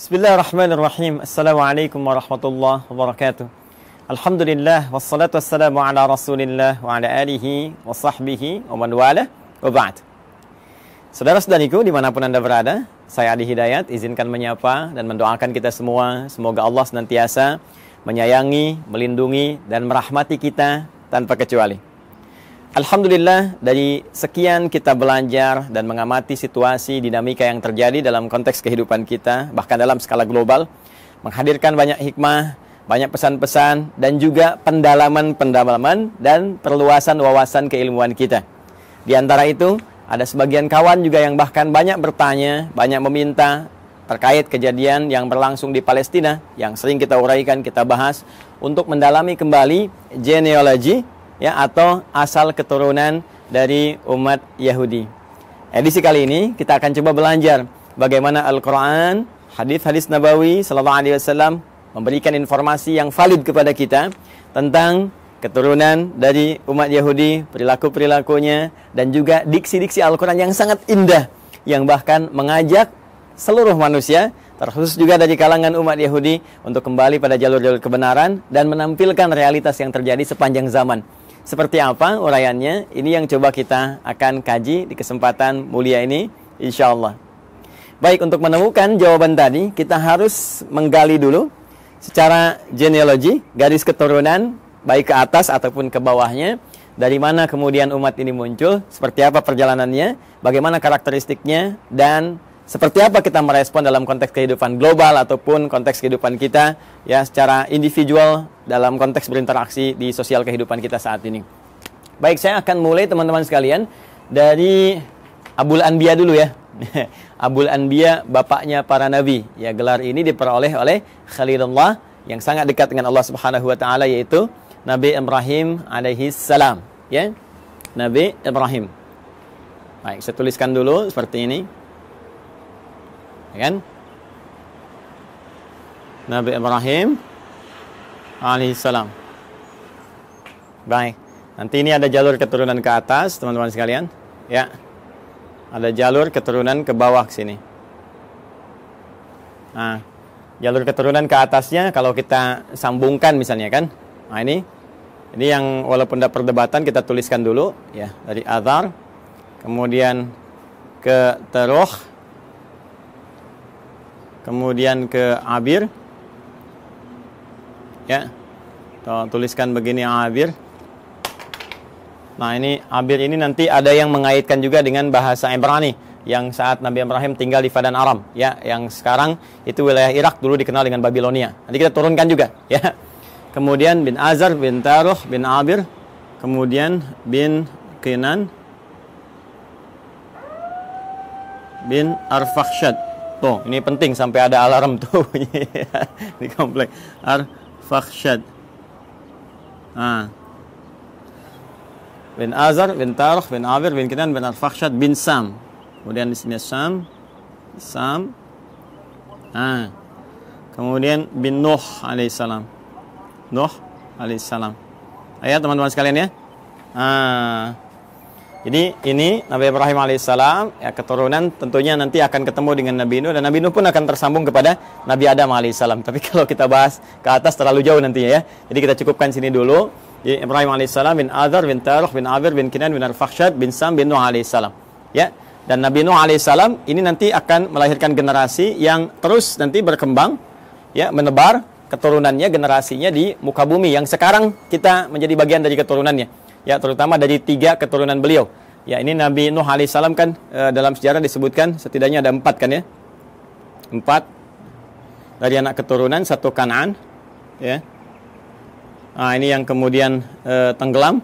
Bismillahirrahmanirrahim. Assalamualaikum warahmatullahi wabarakatuh. Alhamdulillah wassalatu wassalamu ala Rasulillah wa ala alihi wa sahbihi wa man wala wa ba'd. Saudara-saudariku dimanapun Anda berada, saya Adi Hidayat izinkan menyapa dan mendoakan kita semua. Semoga Allah senantiasa menyayangi, melindungi dan merahmati kita tanpa kecuali. Alhamdulillah, dari sekian kita belajar dan mengamati situasi dinamika yang terjadi dalam konteks kehidupan kita, bahkan dalam skala global, menghadirkan banyak hikmah, banyak pesan-pesan, dan juga pendalaman-pendalaman dan perluasan wawasan keilmuan kita. Di antara itu, ada sebagian kawan juga yang bahkan banyak bertanya, banyak meminta terkait kejadian yang berlangsung di Palestina, yang sering kita uraikan, kita bahas, untuk mendalami kembali genealogi, ya, atau asal keturunan dari umat Yahudi. Edisi kali ini kita akan coba belajar bagaimana Al-Quran, hadis-hadis Nabawi Sallallahu Alaihi Wasallam memberikan informasi yang valid kepada kita tentang keturunan dari umat Yahudi, perilaku-perilakunya, dan juga diksi-diksi Al-Quran yang sangat indah, yang bahkan mengajak seluruh manusia, terkhusus juga dari kalangan umat Yahudi, untuk kembali pada jalur-jalur kebenaran dan menampilkan realitas yang terjadi sepanjang zaman. Seperti apa uraiannya? Ini yang coba kita akan kaji di kesempatan mulia ini, insya Allah. Baik, untuk menemukan jawaban tadi, kita harus menggali dulu secara genealogi, garis keturunan, baik ke atas ataupun ke bawahnya. Dari mana kemudian umat ini muncul, seperti apa perjalanannya, bagaimana karakteristiknya, dan seperti apa kita merespon dalam konteks kehidupan global ataupun konteks kehidupan kita, ya, secara individual dalam konteks berinteraksi di sosial kehidupan kita saat ini. Baik, saya akan mulai teman-teman sekalian dari Abul Anbiya dulu ya. Abul Anbiya, bapaknya para nabi. Ya, gelar ini diperoleh oleh Khalilullah yang sangat dekat dengan Allah Subhanahu wa taala, yaitu Nabi Ibrahim alaihi salam, ya. Nabi Ibrahim. Baik, saya tuliskan dulu seperti ini. Ya kan? Nabi Ibrahim alaihissalam. Baik, nanti ini ada jalur keturunan ke atas, teman-teman sekalian. Ya, ada jalur keturunan ke bawah ke sini. Nah, jalur keturunan ke atasnya kalau kita sambungkan misalnya kan. Nah, ini yang walaupun ada perdebatan kita tuliskan dulu ya, dari Azar, kemudian ke Teruh, kemudian ke Abir, ya, tuliskan begini Abir. Nah, ini Abir ini nanti ada yang mengaitkan juga dengan bahasa Ibrani yang saat Nabi Ibrahim tinggal di Padan Aram, ya, yang sekarang itu wilayah Irak, dulu dikenal dengan Babilonia. Nanti kita turunkan juga, ya. Kemudian bin Azar, bin Taruh, bin Abir, kemudian bin Kinan, bin Arfakhshad. Tuh, ini penting sampai ada alarm tuh di komplek. Arfakhshad. Nah. Bin Azar, bin Taruh, bin Abir, bin Kinan, bin Arfakhshad, bin Sam. Kemudian di sini Sam. Nah. Kemudian bin Nuh alaihissalam. Nuh alaihissalam. Ayo teman-teman sekalian ya. Nah. Jadi ini Nabi Ibrahim alaihissalam, ya, keturunan tentunya nanti akan ketemu dengan Nabi Nuh, dan Nabi Nuh pun akan tersambung kepada Nabi Adam alaihissalam. Tapi kalau kita bahas ke atas terlalu jauh nantinya ya. Jadi kita cukupkan sini dulu. Jadi Ibrahim alaihissalam bin Azar, bin Taruh, bin Abir, bin Kinan, bin Arfakhshad, bin Sam, bin Nuh alaihissalam. Ya. Dan Nabi Nuh alaihissalam ini nanti akan melahirkan generasi yang terus nanti berkembang, ya, menebar keturunannya, generasinya di muka bumi yang sekarang kita menjadi bagian dari keturunannya. Ya, terutama dari 3 keturunan beliau. Ya, ini Nabi Nuh alaihissalam kan dalam sejarah disebutkan setidaknya ada 4 kan ya. 4 dari anak keturunan, 1 Kan'an, ya. Nah, ini yang kemudian tenggelam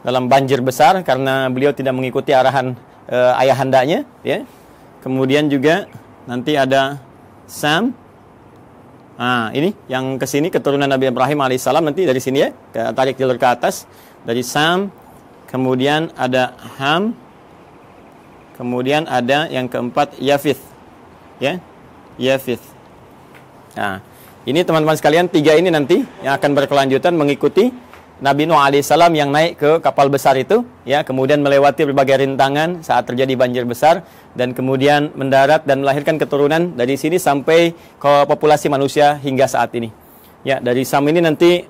dalam banjir besar karena beliau tidak mengikuti arahan ayahandanya, ya. Kemudian juga nanti ada Sam. Nah, ini yang ke sini keturunan Nabi Ibrahim alaihissalam, nanti dari sini ya, tarik jalur ke atas. Dari Sam, kemudian ada Ham, kemudian ada yang keempat Yafith, ya, Yafith. Nah, ini teman-teman sekalian 3 ini nanti yang akan berkelanjutan mengikuti Nabi Nuh alaihissalam yang naik ke kapal besar itu, ya, kemudian melewati berbagai rintangan saat terjadi banjir besar, dan kemudian mendarat dan melahirkan keturunan dari sini sampai ke populasi manusia hingga saat ini. Ya, dari Sam ini nanti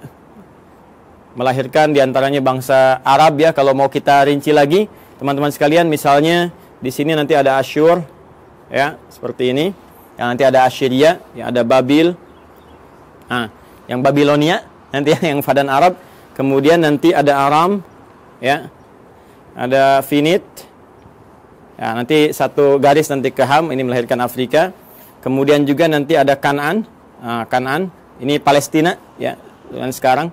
melahirkan diantaranya bangsa Arab, ya. Kalau mau kita rinci lagi, teman-teman sekalian, misalnya di sini nanti ada Asyur, ya, seperti ini. Yang nanti ada Assyria, yang ada Babil, yang Babilonia, nanti yang Fadan Arab. Kemudian nanti ada Aram, ya, ada Finit, ya, nanti satu garis nanti ke Ham, ini melahirkan Afrika. Kemudian juga nanti ada Kanaan, Kanaan, ini Palestina, ya, dengan sekarang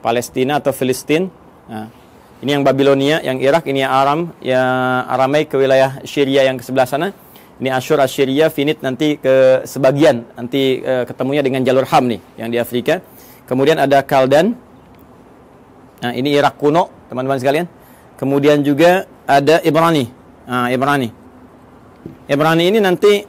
Palestina atau Filistin. Nah, ini yang Babilonia, yang Irak, ini Aram, ya, Aramaik ke wilayah Syria yang ke sebelah sana. Ini Asyur, Assyria, Finit nanti ke sebagian, nanti ketemunya dengan jalur Ham nih, yang di Afrika. Kemudian ada Kaldan. Nah, ini Irak kuno, teman-teman sekalian. Kemudian juga ada Ibrani. Ibrani ini nanti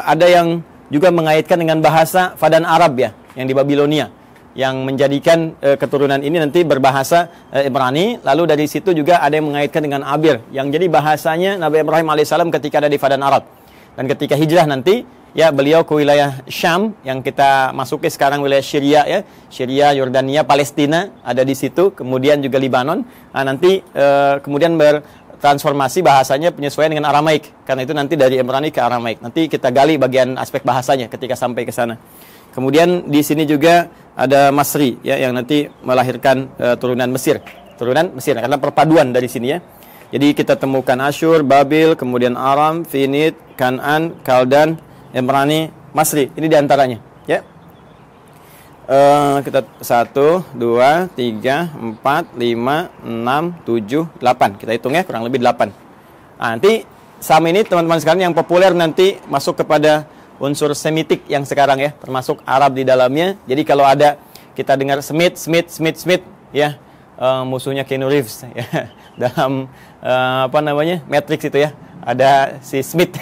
ada yang juga mengaitkan dengan bahasa Fadan Arab, ya, yang di Babilonia, yang menjadikan keturunan ini nanti berbahasa Ibrani. Lalu dari situ juga ada yang mengaitkan dengan Abir, yang jadi bahasanya Nabi Ibrahim alaihissalam ketika ada di Fadan Arab. Dan ketika hijrah nanti, ya, beliau ke wilayah Syam, yang kita masuki sekarang wilayah Syria, ya, Syria, Yordania, Palestina ada di situ, kemudian juga Libanon. Nah, nanti kemudian bertransformasi bahasanya penyesuaian dengan Aramaik, karena itu nanti dari Ibrani ke Aramaik. Nanti kita gali bagian aspek bahasanya ketika sampai ke sana. Kemudian di sini juga ada Masri, ya, yang nanti melahirkan turunan Mesir, karena perpaduan dari sini, ya. Jadi kita temukan Asyur, Babil, kemudian Aram, Finit, Kanaan, Kaldan, Ibrani, Masri. Ini diantaranya, ya. Kita 1, 2, 3, 4, 5, 6, 7, 8. Kita hitung, ya, kurang lebih 8. Nah, nanti Sam ini teman-teman sekalian yang populer nanti masuk kepada unsur Semitik yang sekarang, ya, termasuk Arab di dalamnya. Jadi kalau ada kita dengar Smith, ya, musuhnya Keanu Reeves, ya, dalam Matrix itu, ya, ada si Smith.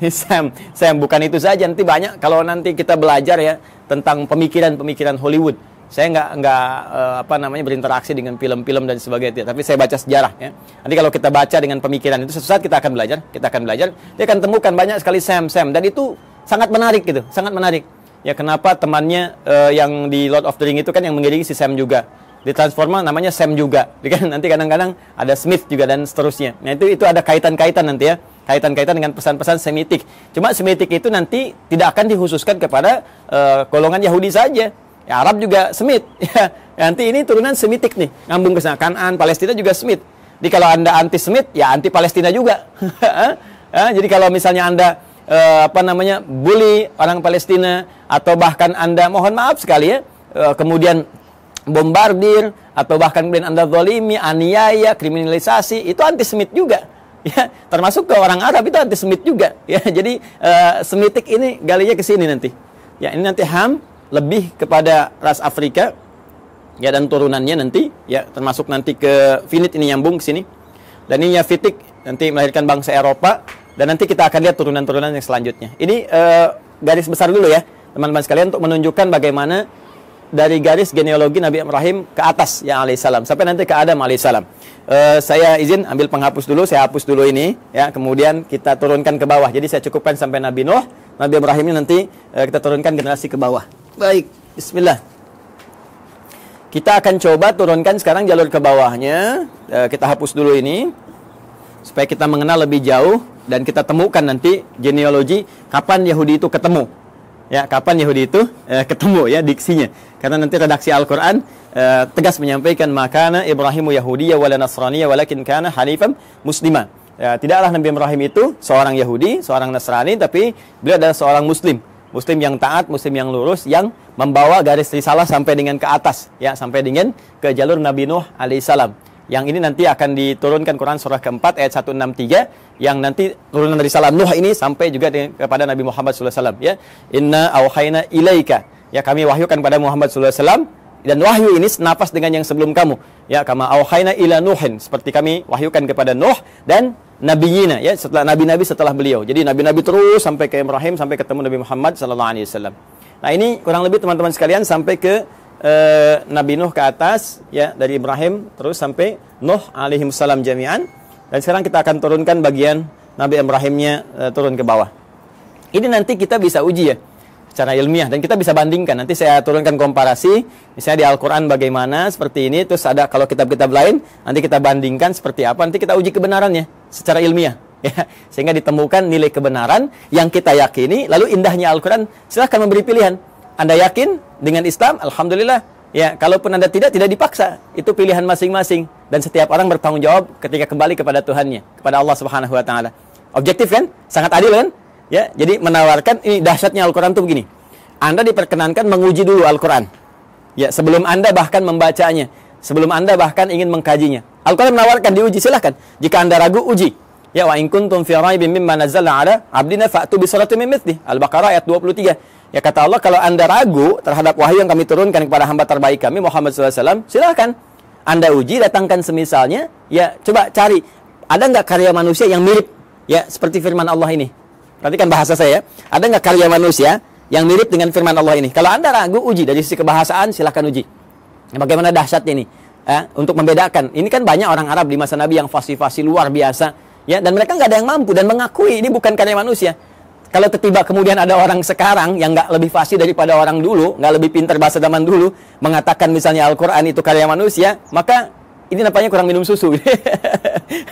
Sam bukan itu saja, nanti banyak kalau nanti kita belajar, ya, tentang pemikiran Hollywood. Saya nggak berinteraksi dengan film-film dan sebagainya, tapi saya baca sejarah, ya. Nanti kalau kita baca dengan pemikiran itu, suatu saat kita akan belajar, dia akan temukan banyak sekali Sam, dan itu sangat menarik gitu, sangat menarik. Ya, kenapa temannya yang di Lord of the Ring itu kan yang mengiringi si Sam juga, ditransforma namanya Sam juga, nanti kadang-kadang ada Smith juga dan seterusnya. Nah, itu ada kaitan-kaitan nanti, ya, kaitan-kaitan dengan pesan-pesan Semitik. Cuma Semitik itu nanti tidak akan dikhususkan kepada golongan Yahudi saja. Ya, Arab juga Semit, ya. Nanti ini turunan Semitik nih, ngambung ke sana. Kanaan, Palestina juga Semit. Jadi kalau Anda anti Semit, ya anti Palestina juga. Jadi kalau misalnya Anda bully orang Palestina, atau bahkan Anda, mohon maaf sekali, ya, kemudian bombardir, atau bahkan kemudian Anda zalimi, aniaya, kriminalisasi, itu anti-Semit juga, ya. Termasuk ke orang Arab itu anti-Semit juga, ya. Jadi Semitik ini galinya ke sini nanti, ya. Ini nanti Ham lebih kepada ras Afrika, ya, dan turunannya nanti, ya, termasuk nanti ke Finit, ini nyambung ke sini. Dan ini Yafitik nanti melahirkan bangsa Eropa, dan nanti kita akan lihat turunan-turunan yang selanjutnya. Ini garis besar dulu, ya, teman-teman sekalian, untuk menunjukkan bagaimana dari garis genealogi Nabi Ibrahim ke atas, ya, alaihissalam, sampai nanti ke Adam alaihissalam. Saya izin ambil penghapus dulu, saya hapus dulu ini, ya, kemudian kita turunkan ke bawah. Jadi saya cukupkan sampai Nabi Nuh, Nabi Ibrahim ini nanti kita turunkan generasi ke bawah. Baik, bismillah. Kita akan coba turunkan sekarang jalur ke bawahnya. Kita hapus dulu ini, supaya kita mengenal lebih jauh, dan kita temukan nanti genealogi kapan Yahudi itu ketemu. Ya, kapan Yahudi itu ketemu, ya, diksinya. Karena nanti redaksi Al-Quran tegas menyampaikan, makana Ibrahimu Yahudiyya wala Nasraniyya walakin kana hanifan muslima. Ya, tidaklah Nabi Ibrahim itu seorang Yahudi, seorang Nasrani, tapi beliau adalah seorang Muslim yang taat, Muslim yang lurus, yang membawa garis risalah sampai dengan ke atas, ya, sampai dengan ke jalur Nabi Nuh alaihissalam. Yang ini nanti akan diturunkan Quran surah keempat ayat 163, yang nanti turunan risalah Nuh ini sampai juga kepada Nabi Muhammad SAW, ya. Inna auhayna ilaika, ya, kami wahyukan pada Muhammad SAW, dan wahyu ini senapas dengan yang sebelum kamu, ya, kama auhayna ila Nuhin, seperti kami wahyukan kepada Nuh dan nabiyina, ya, setelah nabi-nabi setelah beliau. Jadi nabi-nabi terus sampai ke Ibrahim, sampai ketemu Nabi Muhammad SAW. Nah, ini kurang lebih teman-teman sekalian sampai ke Nabi Nuh ke atas, ya, dari Ibrahim terus sampai Nuh alaihi salam jami'an. Dan sekarang kita akan turunkan bagian Nabi Ibrahimnya turun ke bawah. Ini nanti kita bisa uji ya secara ilmiah dan kita bisa bandingkan. Nanti saya turunkan komparasi, misalnya di Al-Quran bagaimana seperti ini, terus ada kalau kitab-kitab lain, nanti kita bandingkan seperti apa, nanti kita uji kebenarannya secara ilmiah. Ya, sehingga ditemukan nilai kebenaran yang kita yakini. Lalu indahnya Al-Quran, silahkan memberi pilihan. Anda yakin dengan Islam, alhamdulillah. Ya, kalaupun Anda tidak dipaksa. Itu pilihan masing-masing. Dan setiap orang bertanggung jawab ketika kembali kepada Tuhannya, kepada Allah Subhanahu wa taala. Objektif kan? Sangat adil kan? Ya, jadi menawarkan, ini dahsyatnya Al-Quran itu begini. Anda diperkenankan menguji dulu Al-Quran. Ya, sebelum Anda bahkan membacanya, sebelum Anda bahkan ingin mengkajinya. Al-Quran menawarkan diuji, silahkan. Jika Anda ragu, uji. Ya, wa in kuntum fi raibin mimma nazzalna ala abdina fa'tu bi suratin min mithlihi. Al-Baqarah ayat 23. Ya, kata Allah, kalau Anda ragu terhadap wahyu yang kami turunkan kepada hamba terbaik kami Muhammad SAW, silahkan Anda uji, datangkan semisalnya. Ya, coba cari, ada nggak karya manusia yang mirip, ya, seperti firman Allah ini. Perhatikan bahasa saya, ada nggak karya manusia yang mirip dengan firman Allah ini? Kalau Anda ragu, uji. Dari sisi kebahasaan, silahkan uji. Ya, bagaimana dahsyatnya ini? Ya, untuk membedakan. Ini kan banyak orang Arab di masa Nabi yang fasih-fasih luar biasa. Ya, dan mereka nggak ada yang mampu dan mengakui ini bukan karya manusia. Kalau tiba kemudian ada orang sekarang yang nggak lebih fasih daripada orang dulu, nggak lebih pintar bahasa zaman dulu, mengatakan misalnya Al-Quran itu karya manusia, maka ini nampaknya kurang minum susu.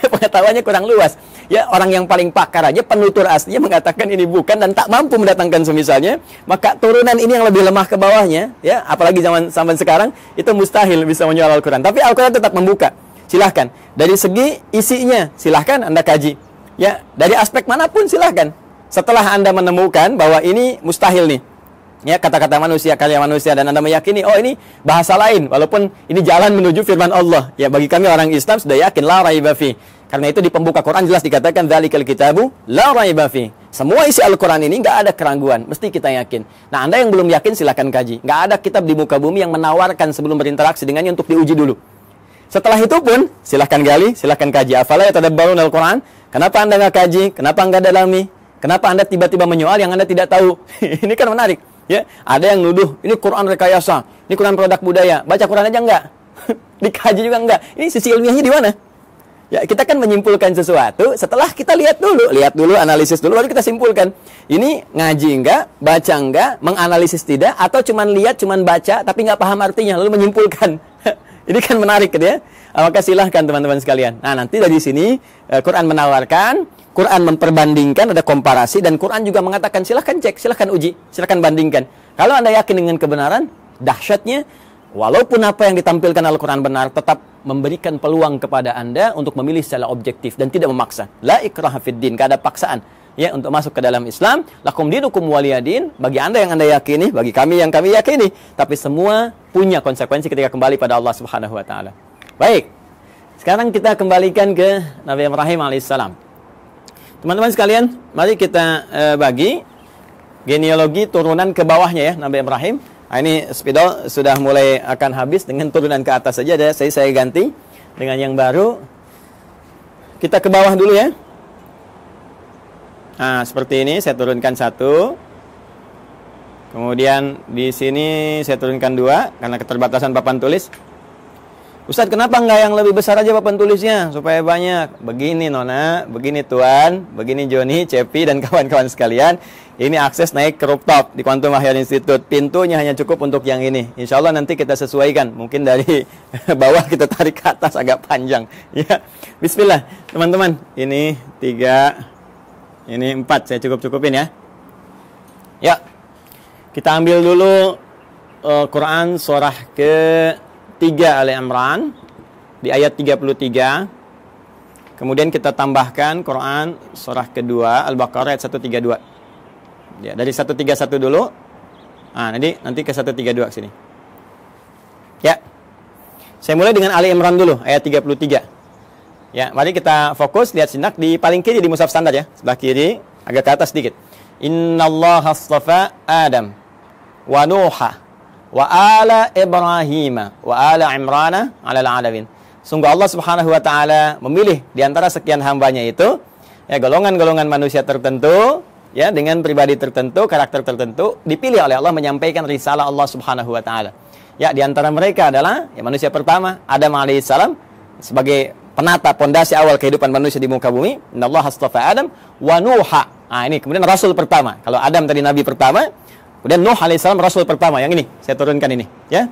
Pengetahuannya kurang luas. Ya, orang yang paling pakar aja, penutur aslinya mengatakan ini bukan dan tak mampu mendatangkan semisalnya, maka turunan ini yang lebih lemah ke bawahnya, ya, apalagi zaman sekarang, itu mustahil bisa menjual Al-Quran. Tapi Al-Quran tetap membuka. Silahkan. Dari segi isinya, silahkan Anda kaji. Ya, dari aspek manapun silahkan. Setelah Anda menemukan bahwa ini mustahil nih, ya, kata-kata manusia, karya manusia, dan Anda meyakini, oh ini bahasa lain, walaupun ini jalan menuju firman Allah. Ya, bagi kami orang Islam sudah yakin, la raiba fi. Karena itu di pembuka Quran jelas dikatakan, dzalikal kitabu la raiba fi. Semua isi Al-Quran ini nggak ada keraguan, mesti kita yakin. Nah, Anda yang belum yakin silahkan kaji. Nggak ada kitab di muka bumi yang menawarkan sebelum berinteraksi dengannya untuk diuji dulu. Setelah itu pun, silahkan gali, silahkan kaji. Afala yatadabbarun Al-Quran? Kenapa Anda nggak kaji? Kenapa nggak dalami? Kenapa Anda tiba-tiba menyoal yang Anda tidak tahu? Ini kan menarik. Ya, ada yang nuduh, ini Quran rekayasa, ini Quran produk budaya. Baca Quran aja enggak? Dikaji juga enggak? Ini sisi ilmiahnya di mana? Ya, kita kan menyimpulkan sesuatu setelah kita lihat dulu, analisis dulu, baru kita simpulkan. Ini ngaji enggak, baca enggak, menganalisis tidak, atau cuman lihat, cuman baca, tapi nggak paham artinya, lalu menyimpulkan. Ini kan menarik, ya. Maka silahkan teman-teman sekalian. Nah, nanti dari sini Quran menawarkan, Quran memperbandingkan, ada komparasi, dan Quran juga mengatakan silahkan cek, silahkan uji, silahkan bandingkan. Kalau Anda yakin dengan kebenaran, dahsyatnya, walaupun apa yang ditampilkan Al-Quran benar, tetap memberikan peluang kepada Anda untuk memilih secara objektif dan tidak memaksa. La ikraha fid din, tidak ada paksaan, ya, untuk masuk ke dalam Islam. Lakum dinukum waliyadin, bagi Anda yang Anda yakini, bagi kami yang kami yakini. Tapi semua punya konsekuensi ketika kembali pada Allah Subhanahu wa taala. Baik. Sekarang kita kembalikan ke Nabi Ibrahim alaihissalam. Teman-teman sekalian, mari kita bagi genealogi turunan ke bawahnya, ya, Nabi Ibrahim. Nah, ini spidol sudah mulai akan habis, dengan turunan ke atas saja. Saya ganti dengan yang baru. Kita ke bawah dulu, ya. Nah, seperti ini saya turunkan satu. Kemudian di sini saya turunkan dua karena keterbatasan papan tulis. Ustadz, kenapa enggak yang lebih besar aja papan tulisnya supaya banyak? Begini Nona, begini Tuan, begini Joni, Cepi, dan kawan-kawan sekalian. Ini akses naik ke rooftop di Quantum Ahyar Institute. Pintunya hanya cukup untuk yang ini. Insya Allah nanti kita sesuaikan. Mungkin dari bawah kita tarik ke atas agak panjang. Ya, Bismillah teman-teman. Ini 3, ini 4. Saya cukup-cupin, ya. Ya, kita ambil dulu Quran surah ke-3 Ali Imran di ayat 33. Kemudian kita tambahkan Quran surah kedua Al-Baqarah ayat 132. Ya, dari 131 dulu. Nah, nanti ke 132 sini. Ya. Saya mulai dengan Ali Imran dulu ayat 33. Ya, mari kita fokus lihat sinak di paling kiri di mushaf standar, ya. Sebelah kiri agak ke atas sedikit. Innallaha astafa Adam wa Nuha wa ala Ibrahim wa ala Imrana 'alal 'alamin. Sungguh Allah Subhanahu wa taala memilih di antara sekian hambanya itu, ya, golongan-golongan manusia tertentu, ya, dengan pribadi tertentu, karakter tertentu, dipilih oleh Allah menyampaikan risalah Allah Subhanahu wa taala. Ya, di antara mereka adalah ya, manusia pertama, Adam alaihissalam, sebagai penata pondasi awal kehidupan manusia di muka bumi. Innallaha astafa Adam wa Nuha. Nah, ini kemudian rasul pertama. Kalau Adam tadi nabi pertama, kemudian Nuh alaihissalam rasul pertama. Yang ini saya turunkan ini, ya.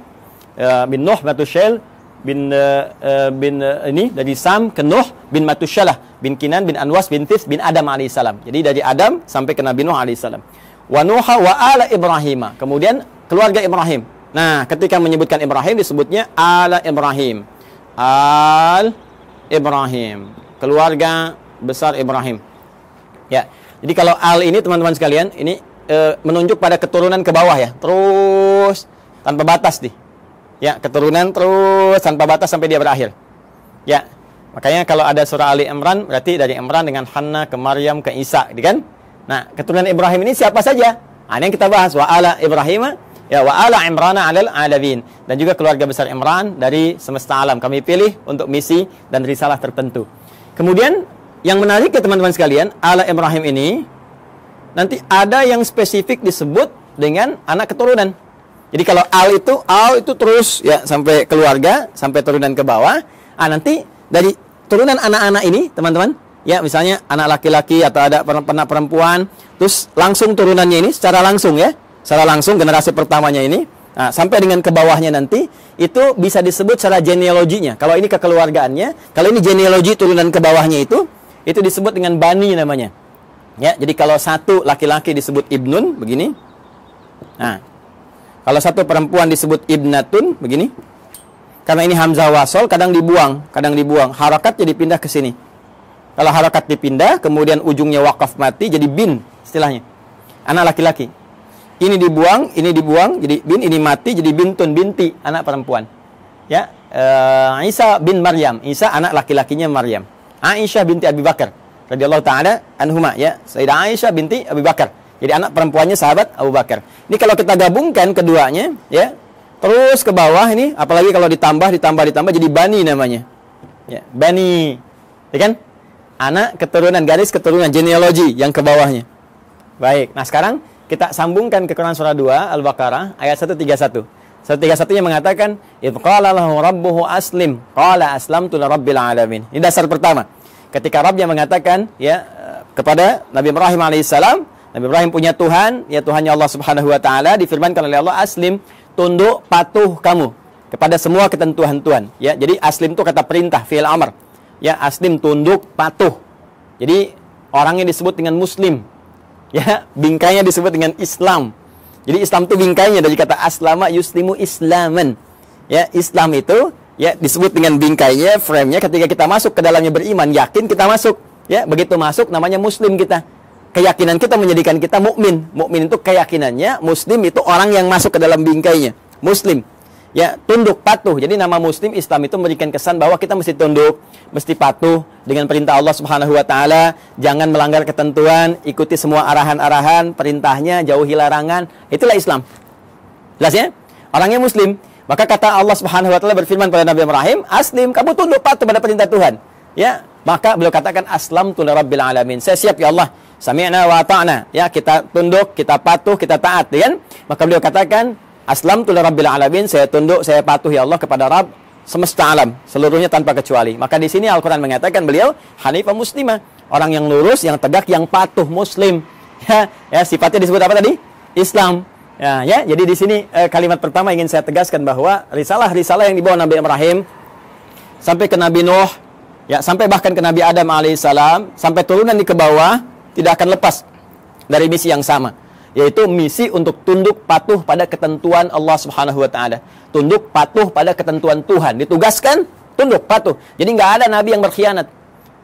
Bin Nuh Matusyail bin ini dari Sam ke Nuh bin Matusyalah bin Kinan bin Anwas bin Tis bin Adam alaihissalam. Jadi dari Adam sampai ke Nabi Nuh alaihissalam. Wa Nuha wa ala Ibrahim. Kemudian keluarga Ibrahim. Nah, ketika menyebutkan Ibrahim disebutnya ala Ibrahim. Al Ibrahim, keluarga besar Ibrahim. Ya. Jadi kalau al ini teman-teman sekalian, ini menunjuk pada keturunan ke bawah ya. Terus tanpa batas nih. Ya, keturunan terus tanpa batas sampai dia berakhir. Ya. Makanya kalau ada surah Ali Imran berarti dari Imran dengan Hanna ke Maryam ke Isa, gitu kan? Nah, keturunan Ibrahim ini siapa saja? Nah, ini yang kita bahas wa ala Ibrahim. Ya, wa ala Imrana 'alal 'alamin, dan juga keluarga besar Imran dari semesta alam. Kami pilih untuk misi dan risalah tertentu. Kemudian yang menarik ya teman-teman sekalian, ala Ibrahim ini nanti ada yang spesifik disebut dengan anak keturunan. Jadi kalau al itu terus ya sampai keluarga, sampai turunan ke bawah. Ah, nanti dari turunan anak-anak ini, teman-teman, ya misalnya anak laki-laki atau ada anak perempuan, terus langsung turunannya ini secara langsung ya. Secara langsung generasi pertamanya ini, nah, sampai dengan ke bawahnya nanti, itu bisa disebut secara genealoginya. Kalau ini kekeluargaannya, kalau ini genealogi turunan ke bawahnya itu disebut dengan bani namanya. Ya, jadi kalau satu laki-laki disebut ibnun, begini. Nah, kalau satu perempuan disebut ibnatun, begini. Karena ini hamzah wasol, kadang dibuang. Harakat jadi pindah ke sini. Kalau harakat dipindah, kemudian ujungnya wakaf mati, jadi bin istilahnya. Anak laki-laki. Ini dibuang, jadi bin, ini mati, jadi bintun, binti, anak perempuan. Ya, Isa bin Maryam, Isa anak laki-lakinya Maryam. Aisyah binti Abi Bakar, radhiyallahu taala anhuma, ya, Sayyidah Aisyah binti Abi Bakar. Jadi anak perempuannya sahabat Abu Bakar. Ini kalau kita gabungkan keduanya, ya, terus ke bawah ini, apalagi kalau ditambah, jadi bani namanya. Ya, bani, ya kan? Anak keturunan, garis keturunan, genealogi yang ke bawahnya. Baik, nah sekarang kita sambungkan ke Quran surah 2 Al-Baqarah ayat 131. 131-nya mengatakan, "Idz qala lahu rabbuhu aslim, qala aslamtu lirabbil alamin." Ini dasar pertama. Ketika Rabbnya mengatakan ya kepada Nabi Ibrahim alaihissalam, Nabi Ibrahim punya Tuhan, ya Tuhannya Allah Subhanahu wa taala, difirmankan oleh Allah, "Aslim, tunduk patuh kamu kepada semua ketentuan Tuhan." Ya, jadi aslim itu kata perintah, fi'il amr. Ya, aslim tunduk patuh. Jadi orangnya disebut dengan muslim. Ya, bingkainya disebut dengan Islam. Jadi Islam itu bingkainya dari kata aslama yuslimu islaman. Ya, Islam itu ya disebut dengan bingkainya, frame-nya. Ketika kita masuk ke dalamnya beriman, yakin kita masuk. Ya, begitu masuk namanya muslim kita. Keyakinan kita menjadikan kita mukmin. Mukmin itu keyakinannya, muslim itu orang yang masuk ke dalam bingkainya. Muslim. Ya, tunduk, patuh. Jadi nama muslim Islam itu memberikan kesan bahwa kita mesti tunduk, mesti patuh dengan perintah Allah Subhanahu wa taala, jangan melanggar ketentuan, ikuti semua arahan-arahan, perintahnya, jauhi larangan. Itulah Islam. Jelas ya? Orangnya muslim. Maka kata Allah Subhanahu wa taala berfirman pada Nabi Ibrahim, "Aslim, kamu tunduk patuh pada perintah Tuhan." Ya, maka beliau katakan aslamtu lirabbil alamin. Saya siap ya Allah. Sami'na wa ata'na. Ya, kita tunduk, kita patuh, kita taat, ya kan? Maka beliau katakan aslamtu lirabbil alamin, saya tunduk, saya patuh ya Allah kepada Rabb semesta alam, seluruhnya tanpa kecuali. Maka di sini Al-Qur'an mengatakan beliau hanifah muslimah, orang yang lurus, yang tegak, yang patuh, muslim. Ya, sifatnya disebut apa tadi? Islam. Ya, jadi di sini kalimat pertama ingin saya tegaskan bahwa risalah-risalah yang dibawa Nabi Ibrahim sampai ke Nabi Nuh, ya, sampai bahkan ke Nabi Adam alaihissalam, sampai turunan di ke bawah tidak akan lepas dari misi yang sama, yaitu misi untuk tunduk patuh pada ketentuan Allah Subhanahu wa taala. Tunduk patuh pada ketentuan Tuhan. Ditugaskan tunduk patuh. Jadi nggak ada nabi yang berkhianat.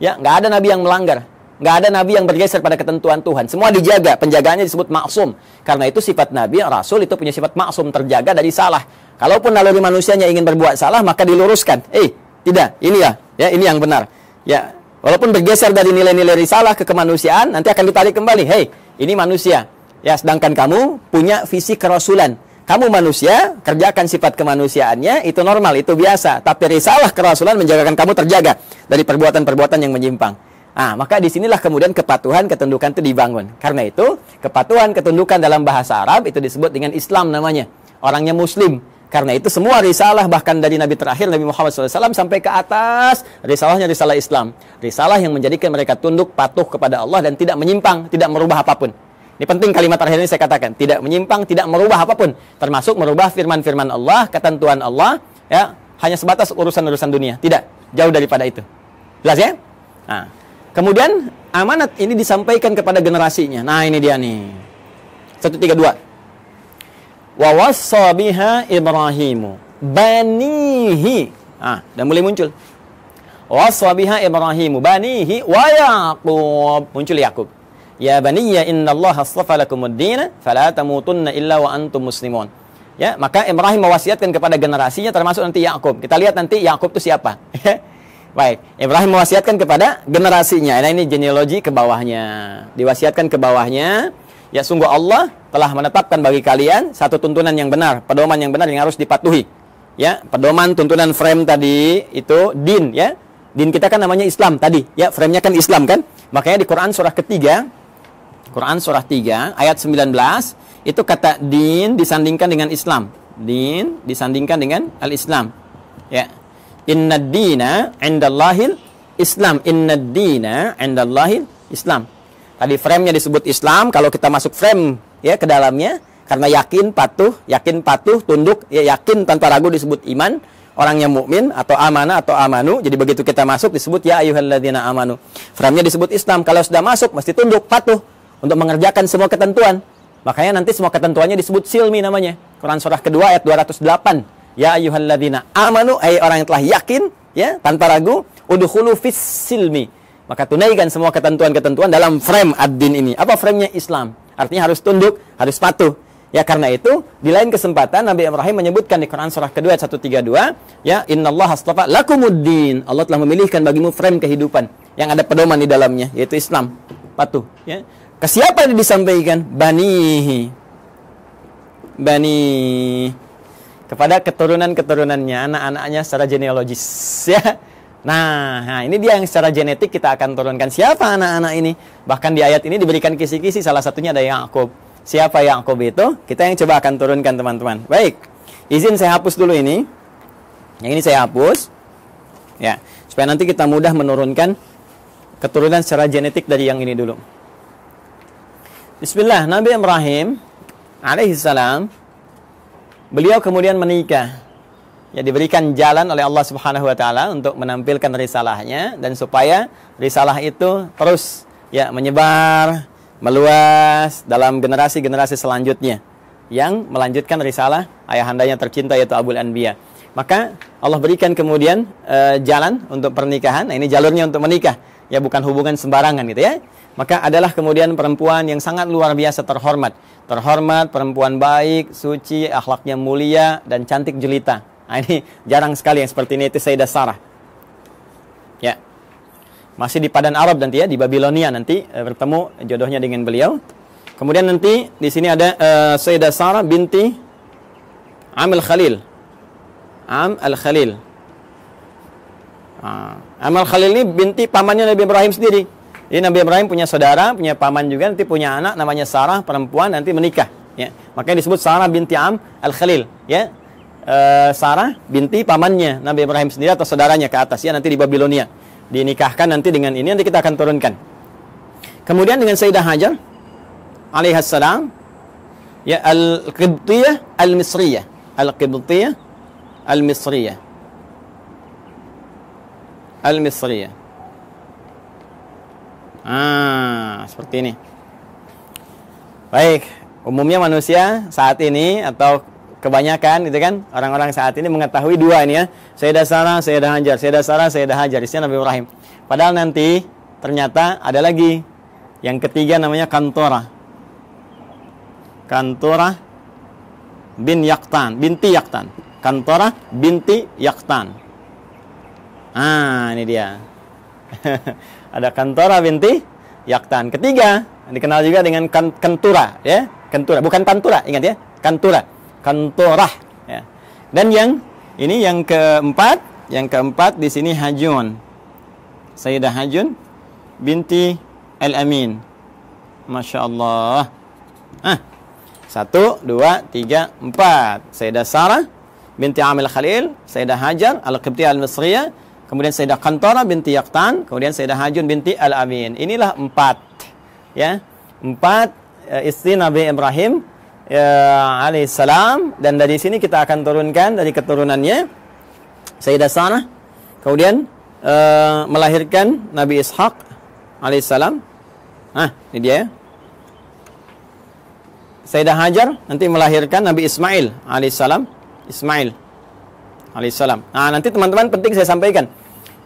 Ya, nggak ada nabi yang melanggar. Nggak ada nabi yang bergeser pada ketentuan Tuhan. Semua dijaga, penjagaannya disebut maksum. Karena itu sifat nabi, rasul itu punya sifat maksum, terjaga dari salah. Kalaupun naluri manusianya ingin berbuat salah, maka diluruskan. Tidak, ini ya, ini yang benar. Ya, walaupun bergeser dari nilai-nilai risalah ke kemanusiaan, nanti akan ditarik kembali. Ini manusia. Ya, sedangkan kamu punya visi kerasulan. Kamu manusia, kerjakan sifat kemanusiaannya, itu normal, itu biasa. Tapi risalah kerasulan menjagakan kamu terjaga dari perbuatan-perbuatan yang menyimpang. Maka disinilah kemudian kepatuhan, ketundukan itu dibangun. Karena itu, kepatuhan, ketundukan dalam bahasa Arab itu disebut dengan Islam namanya. Orangnya muslim. Karena itu semua risalah bahkan dari Nabi terakhir Nabi Muhammad SAW sampai ke atas, risalahnya risalah Islam. Risalah yang menjadikan mereka tunduk, patuh kepada Allah dan tidak menyimpang, tidak merubah apapun. Ini penting kalimat terakhir ini saya katakan, tidak menyimpang, tidak merubah apapun, termasuk merubah firman-firman Allah, ketentuan Allah, ya, hanya sebatas urusan-urusan dunia. Tidak, jauh daripada itu. Jelas ya? Nah, kemudian amanat ini disampaikan kepada generasinya. Nah, ini dia nih. 132. Wa wassa biha Ibrahimu banihi. Dan mulai muncul. Wassa biha Ibrahimu banihi wa Yaqub. Muncul Yaqub. Ya baniya innallaha astafa lakumuddin fala tamutunna illa wa antum muslimun. Ya, maka Ibrahim mewasiatkan kepada generasinya termasuk nanti Yaqub. Kita lihat nanti Yaqub itu siapa. Baik, Ibrahim mewasiatkan kepada generasinya. Nah, ini genealogi ke bawahnya. Diwasiatkan ke bawahnya. Ya, sungguh Allah telah menetapkan bagi kalian satu tuntunan yang benar, pedoman yang benar yang harus dipatuhi. Ya, pedoman tuntunan frame tadi itu din, ya. Din kita kan namanya Islam tadi, ya, frame-nya kan Islam kan? Makanya di Quran surah ketiga, Quran surah 3 ayat 19 itu kata din disandingkan dengan Islam. Din disandingkan dengan al-Islam. Ya. Innad dina 'indallahil Islam. Innad dina 'indallahil Islam. Tadi frame-nya disebut Islam, kalau kita masuk frame ya ke dalamnya karena yakin patuh, tunduk, ya, yakin tanpa ragu disebut iman, orang yang mukmin atau amanah atau amanu. Jadi begitu kita masuk disebut ya ayyuhalladzina amanu. Frame-nya disebut Islam. Kalau sudah masuk mesti tunduk, patuh untuk mengerjakan semua ketentuan. Makanya nanti semua ketentuannya disebut silmi namanya. Quran surah kedua ayat 208. Ya ayyuhalladzina amanu, ay orang yang telah yakin ya tanpa ragu, udkhulu fis silmi. Maka tunaikan semua ketentuan-ketentuan dalam frame ad-din ini. Apa frame-nya? Islam. Artinya harus tunduk, harus patuh. Ya, karena itu di lain kesempatan Nabi Ibrahim menyebutkan di Quran surah kedua ayat 132, ya innallaha astafa lakumuddin. Allah telah memilihkan bagimu frame kehidupan yang ada pedoman di dalamnya, yaitu Islam. Patuh, ya. Ke siapa ini disampaikan? Banihi. Bani. Kepada keturunan-keturunannya, anak-anaknya secara genealogis, ya. Nah, ini dia yang secara genetik kita akan turunkan. Siapa anak-anak ini? Bahkan di ayat ini diberikan kisi-kisi, salah satunya ada Yaqub. Siapa Yaqub itu? Kita yang coba akan turunkan, teman-teman. Baik, izin saya hapus dulu ini. Yang ini saya hapus. Ya, supaya nanti kita mudah menurunkan keturunan secara genetik dari yang ini dulu. Bismillah, Nabi Ibrahim alaihissalam, beliau kemudian menikah. Ya, diberikan jalan oleh Allah Subhanahu wa taala untuk menampilkan risalahnya dan supaya risalah itu terus ya menyebar, meluas dalam generasi-generasi selanjutnya yang melanjutkan risalah ayahandanya tercinta yaitu Abul Anbiya. Maka Allah berikan kemudian jalan untuk pernikahan. Nah, ini jalurnya untuk menikah. Ya, bukan hubungan sembarangan gitu ya. Maka adalah kemudian perempuan yang sangat luar biasa terhormat. Terhormat, perempuan baik, suci, akhlaknya mulia dan cantik jelita. Nah, ini jarang sekali yang seperti ini, itu Sayyidah Sarah. Ya. Masih di Padan Arab nanti ya, di Babilonia nanti bertemu jodohnya dengan beliau. Kemudian nanti di sini ada Sayyidah Sarah binti Am al-Khalil. Am al-Khalil. Am al-Khalil ini binti pamannya Nabi Ibrahim sendiri. Jadi Nabi Ibrahim punya saudara, punya paman juga, nanti punya anak namanya Sarah, perempuan, nanti menikah. Ya. Makanya disebut Sarah binti Am al-Khalil. Ya. Sarah binti pamannya Nabi Ibrahim sendiri atau saudaranya ke atas ya, nanti di Babilonia dinikahkan nanti dengan ini, nanti kita akan turunkan. Kemudian dengan Sayyidah Hajar alaihassalam ya, al-Qibtiyah al-Misriyah, al-Qibtiyah al-Misriyah, al-Misriyah. Seperti ini. Baik, umumnya manusia saat ini atau kebanyakan itu kan orang-orang saat ini mengetahui dua ini ya, Sayyidah Sarah, Sayyidah Hajar, Sayyidah Sarah, Sayyidah Hajar, istrinya Nabi Ibrahim. Padahal nanti ternyata ada lagi yang ketiga namanya Kantorah. Kantorah binti Yaqtan. Kantorah binti Yaqtan. Ini dia. Ada Kantorah binti Yaqtan. Ketiga dikenal juga dengan Kentura ya, Kentura, bukan Pantura, ingat ya, Kantura. Kantorah ya. Dan yang ini yang keempat di sini Hajun. Sayyidah Hajun binti Al-Amin. Masya Allah. 1, 2, 3, 4. Sayyidah Sarah binti Amil Khalil, Sayyidah Hajar Al-Qibtiyah Al-Misriyah, kemudian Sayyidah Qantara binti Yaqtan, kemudian Sayyidah Hajun binti Al-Amin. Inilah 4 ya. 4 istri Nabi Ibrahim alaihissalam, dan dari sini kita akan turunkan dari keturunannya Sayyidah Sarah, kemudian melahirkan Nabi Ishaq alaihissalam. Ini dia ya. Sayyidah Hajar nanti melahirkan Nabi Ismail alaihissalam. Ismail alaihissalam. Nanti teman-teman penting saya sampaikan.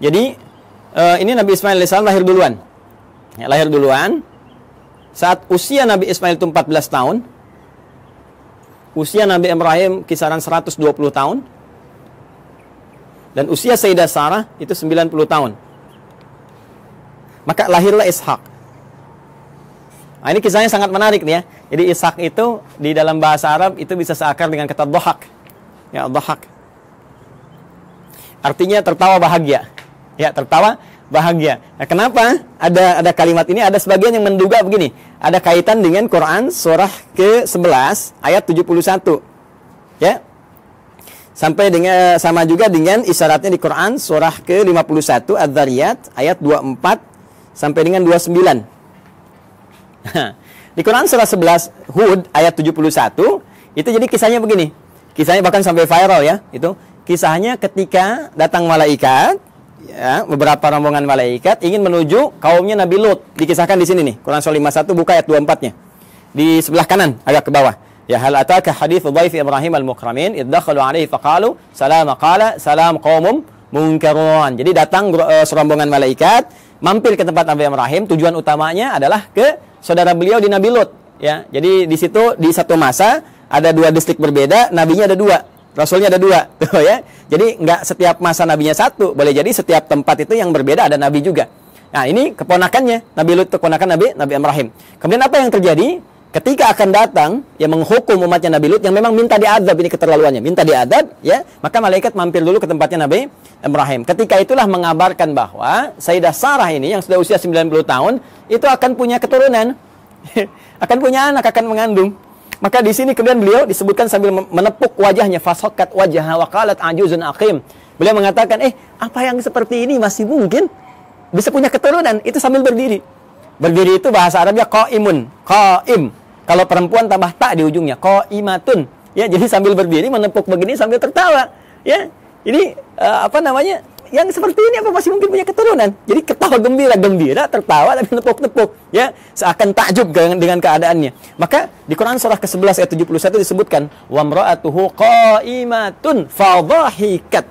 Jadi ini Nabi Ismail alaihissalam lahir duluan. Ya, lahir duluan. Saat usia Nabi Ismail itu 14 tahun, usia Nabi Ibrahim kisaran 120 tahun, dan usia Sayyidah Sarah itu 90 tahun. Maka lahirlah Ishak. Ini kisahnya sangat menarik nih ya. Jadi Ishak itu di dalam bahasa Arab itu bisa seakar dengan kata dhahak. Ya, dhahak. Artinya tertawa bahagia. Ya, tertawa bahagia. Nah, kenapa ada kalimat ini? Ada sebagian yang menduga begini. Ada kaitan dengan Quran surah ke-11 ayat 71. Ya. Sampai dengan sama juga dengan isyaratnya di Quran surah ke-51 Adz-Dzariyat ayat 24 sampai dengan 29. Di Quran surah 11 Hud ayat 71 itu jadi kisahnya begini. Kisahnya bahkan sampai viral ya. Itu kisahnya ketika datang malaikat, ya, beberapa rombongan malaikat ingin menuju kaumnya Nabi Lut. Dikisahkan di sini nih. Quran surah 51 buka ayat 24-nya. Di sebelah kanan agak ke bawah. Ya, hal ataka haditsu dhaifi Ibrahim al-mukramin iddakhalu alaihi faqalu salama qala salam qaumum munkarun. Jadi datang serombongan malaikat mampir ke tempat Nabi Ibrahim. Tujuan utamanya adalah ke saudara beliau di Nabi Lut. Ya, jadi di situ di satu masa ada 2 distrik berbeda, nabinya ada 2, rasulnya ada 2, tuh ya. Jadi nggak setiap masa nabinya 1, boleh jadi setiap tempat itu yang berbeda ada nabi juga. Nah, ini keponakannya, Nabi Lut keponakan Nabi Ibrahim. Kemudian apa yang terjadi? Ketika akan datang yang menghukum umatnya Nabi Lut yang memang minta diadab, ini keterlaluannya, minta diadab, ya, maka malaikat mampir dulu ke tempatnya Nabi Ibrahim. Ketika itulah mengabarkan bahwa Sayyidah Sarah ini yang sudah usia 90 tahun itu akan punya keturunan, akan punya anak, akan mengandung. Maka di sini kemudian beliau disebutkan sambil menepuk wajahnya, fasaqat wajhaha wa qalat ajuzun aqim. Beliau mengatakan, apa yang seperti ini masih mungkin bisa punya keturunan? Itu sambil berdiri. Berdiri itu bahasa Arabnya qaimun, qaim. Kalau perempuan tambah tak di ujungnya, qaimatun. Ya, jadi sambil berdiri menepuk begini sambil tertawa. Ya. Ini yang seperti ini apa masih mungkin punya keturunan? Jadi ketawa gembira, tertawa tapi nepuk-nepuk, ya, seakan takjub dengan keadaannya. Maka di Quran surah ke-11 ayat 71 disebutkan, wa imra'atuhu qa'imatun fadhahikat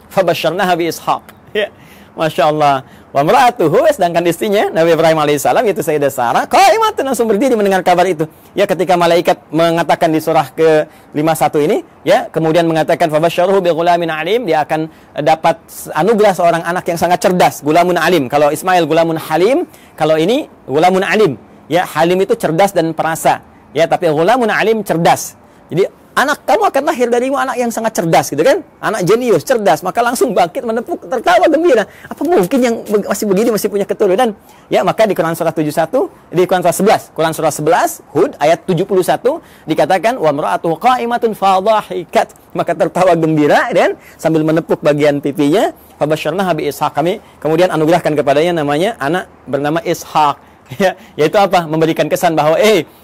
fabasyarnaha bi Ishaq. Ya, Masya Allah. Wa imra'atuhu, sedangkan istrinya Nabi Ibrahim alaihissalam yaitu Sayyidah Sarah qa'imatun, langsung berdiri mendengar kabar itu. Ya, ketika malaikat mengatakan di surah ke-51 ini, ya, kemudian mengatakan fabasyyaruhu bi ghulamin alim, dia akan dapat anugerah seorang anak yang sangat cerdas, gulamun alim. Kalau Ismail gulamun halim, kalau ini gulamun alim. Ya, halim itu cerdas dan perasa. Ya, tapi gulamun alim cerdas. Jadi anak kamu akan lahir darimu anak yang sangat cerdas, gitu kan? Anak jenius, cerdas. Maka langsung bangkit, menepuk, tertawa gembira. Apa mungkin yang masih begini masih punya keturunan? Ya, maka di Quran surah 71, di Quran surah 11, Quran surah 11 Hud ayat 71 dikatakan wa imra'atuhu qa'imatun fadhahikat, maka tertawa gembira dan sambil menepuk bagian pipinya. Fabasyarnaha bi Ishaq, kami kemudian anugerahkan kepadanya namanya anak bernama Ishaq. Ya, yaitu apa? Memberikan kesan bahwa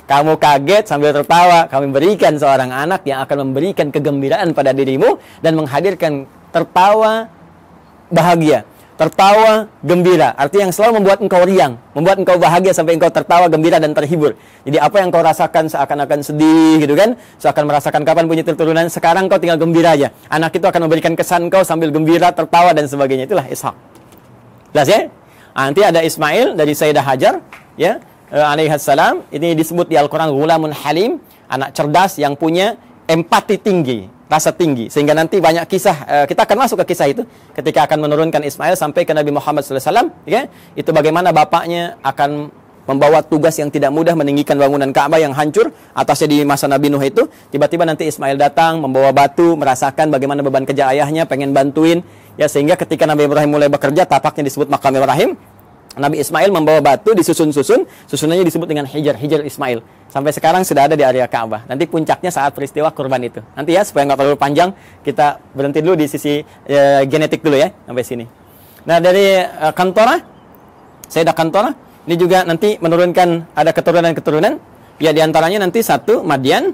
kamu kaget sambil tertawa, kami berikan seorang anak yang akan memberikan kegembiraan pada dirimu dan menghadirkan tertawa bahagia, tertawa gembira. Artinya yang selalu membuat engkau riang, membuat engkau bahagia sampai engkau tertawa gembira dan terhibur. Jadi apa yang kau rasakan seakan-akan sedih, gitu kan? Seakan merasakan kapan punya keturunan, sekarang kau tinggal gembira aja. Anak itu akan memberikan kesan kau sambil gembira, tertawa dan sebagainya. Itulah Ishak. Jelas ya? Nanti ada Ismail dari Sayyidah Hajar, ya, alaihissalam. Ini disebut di Al-Quran gulamun halim, anak cerdas yang punya empati tinggi, rasa tinggi. Sehingga nanti banyak kisah, kita akan masuk ke kisah itu ketika akan menurunkan Ismail sampai ke Nabi Muhammad SAW, ya. Itu bagaimana bapaknya akan membawa tugas yang tidak mudah meninggikan bangunan Ka'bah yang hancur atasnya di masa Nabi Nuh itu. Tiba-tiba nanti Ismail datang membawa batu, merasakan bagaimana beban kerja ayahnya, pengen bantuin, ya, sehingga ketika Nabi Ibrahim mulai bekerja, tapaknya disebut makam Ibrahim. Nabi Ismail membawa batu disusun-susun, susunannya disebut dengan Hijr Ismail. Sampai sekarang sudah ada di area Ka'bah. Nanti puncaknya saat peristiwa kurban itu. Nanti ya, supaya nggak terlalu panjang, kita berhenti dulu di sisi genetik dulu ya, sampai sini. Nah, dari Kantorah, Sayyidah Kantorah, ini juga nanti menurunkan ada keturunan-keturunan. Ya, diantaranya nanti satu, Madian.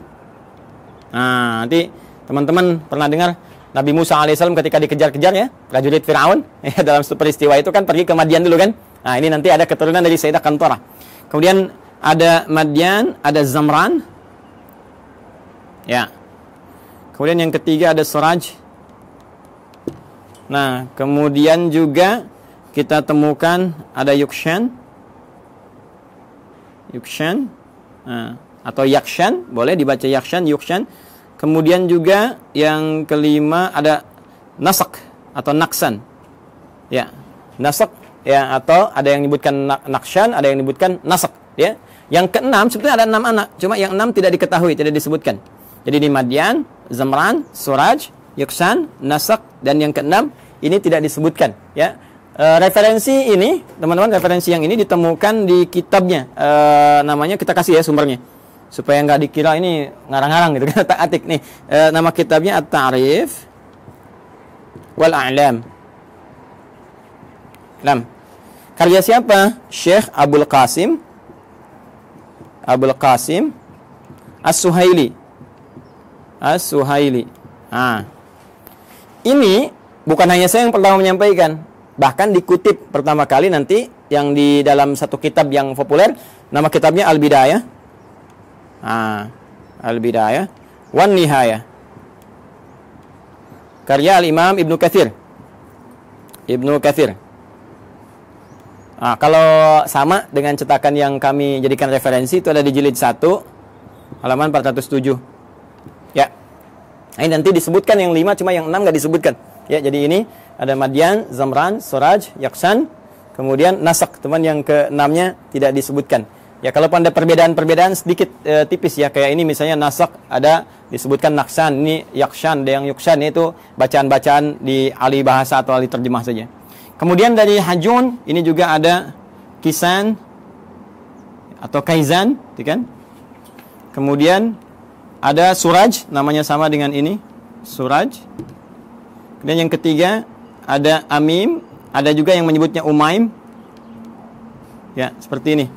Nah, nanti teman-teman pernah dengar Nabi Musa alaihissalam ketika dikejar-kejar ya, prajurit Fir'aun, ya, dalam peristiwa itu kan pergi ke Madian dulu kan. Nah, ini nanti ada keturunan dari Sayyidah Kantorah. Kemudian ada Madian, ada Zamran. Ya. Kemudian yang ketiga ada Suraj. Nah, kemudian juga kita temukan ada Yukshan. Nah, atau Yakshan, boleh dibaca Yakshan, Yukshan. Kemudian juga yang kelima ada Nasak atau Naksan. Ya, Nasak ya, atau ada yang menyebutkan Nakshan, ada yang menyebutkan Nasak ya. Yang keenam sebetulnya ada 6 anak, cuma yang 6 tidak diketahui, tidak disebutkan. Jadi di Madian, Zamran, Suraj, Yuksan, Nasak, dan yang keenam ini tidak disebutkan ya. Referensi ini, teman-teman, referensi yang ini ditemukan di kitabnya. Namanya kita kasih ya sumbernya, supaya nggak dikira ini ngarang-ngarang gitu kan, tak-atik nih. Nama kitabnya At-Ta'rif wal A'lam. Karya siapa? Syekh Abul Qasim As-Suhaili. Nah, ini bukan hanya saya yang pertama menyampaikan, bahkan dikutip pertama kali nanti yang di dalam satu kitab yang populer, nama kitabnya Al-Bidayah. Al-Bidayah wan Nihayah. Karya Al-Imam Ibnu Katsir. Kalau sama dengan cetakan yang kami jadikan referensi itu ada di jilid 1 halaman 407. Ya. Ini nanti disebutkan yang 5, cuma yang 6 nggak disebutkan. Ya, jadi ini ada Madian, Zamran, Suraj, Yaksan, kemudian Nasak, teman yang ke-6-nya tidak disebutkan. Ya, kalau ada perbedaan-perbedaan sedikit tipis ya, kayak ini misalnya Nasak ada disebutkan Naksan, ini Yakshan, ada yang Yuksan, itu bacaan-bacaan di ahli bahasa atau ahli terjemah saja. Kemudian dari Hajun ini juga ada Kisan atau Kaizan, kan? Kemudian ada Suraj, namanya sama dengan ini, Suraj. Kemudian yang ketiga ada Amim, ada juga yang menyebutnya Umaim. Ya, seperti ini.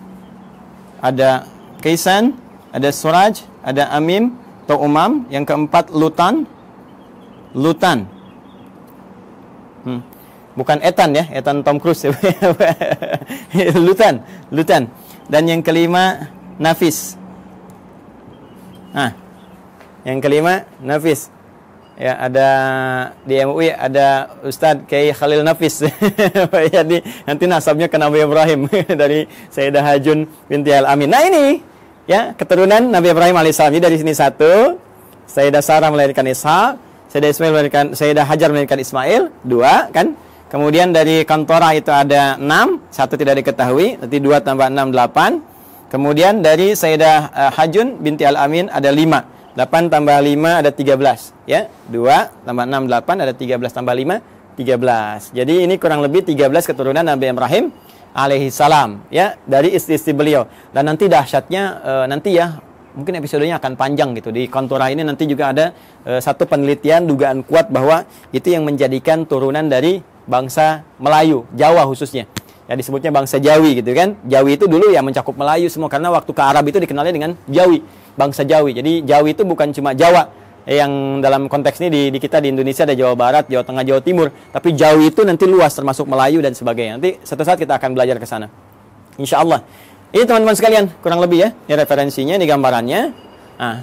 Ada Kaisan, ada Suraj, ada Amim atau Umam. Yang keempat Lutan. Bukan Ethan ya, Ethan Tom Cruise. Lutan. Dan yang kelima Nafis. Yang kelima Nafis. Ya, ada di MUI ada Ustadz Kiai Khalil Nafis. Jadi nanti nasabnya ke Nabi Ibrahim dari Sayyidah Hajun binti Al-Amin. Nah, ini ya keturunan Nabi Ibrahim alaihissalam. Ini dari sini 1, Sayyidah Sarah melahirkan Ishak, Sayyidah Hajar melahirkan Ismail, 2 kan? Kemudian dari Kantorah itu ada 6, 1 tidak diketahui, nanti 2 tambah 6, 8. Kemudian dari Sayyidah Hajun binti Al-Amin ada 5. 8 tambah 5 ada 13. Ya, 2 tambah 6, 8, ada 13 tambah 5, 13. Jadi ini kurang lebih 13 keturunan Nabi Ibrahim alaihi salam. Ya, dari istri-istri beliau. Dan nanti dahsyatnya, nanti ya, mungkin episodenya akan panjang gitu. Di Kantorah ini nanti juga ada satu penelitian, dugaan kuat bahwa itu yang menjadikan turunan dari bangsa Melayu, Jawa khususnya. Ya, disebutnya bangsa Jawi gitu kan. Jawi itu dulu ya mencakup Melayu semua, karena waktu ke Arab itu dikenalnya dengan Jawi, bangsa Jawi. Jadi Jawi itu bukan cuma Jawa yang dalam konteks ini di kita di Indonesia ada Jawa Barat, Jawa Tengah, Jawa Timur, tapi Jawi itu nanti luas termasuk Melayu dan sebagainya. Nanti suatu saat kita akan belajar ke sana. Insya Allah. Ini teman-teman sekalian, kurang lebih ya. Ini referensinya, ini gambarannya. Nah,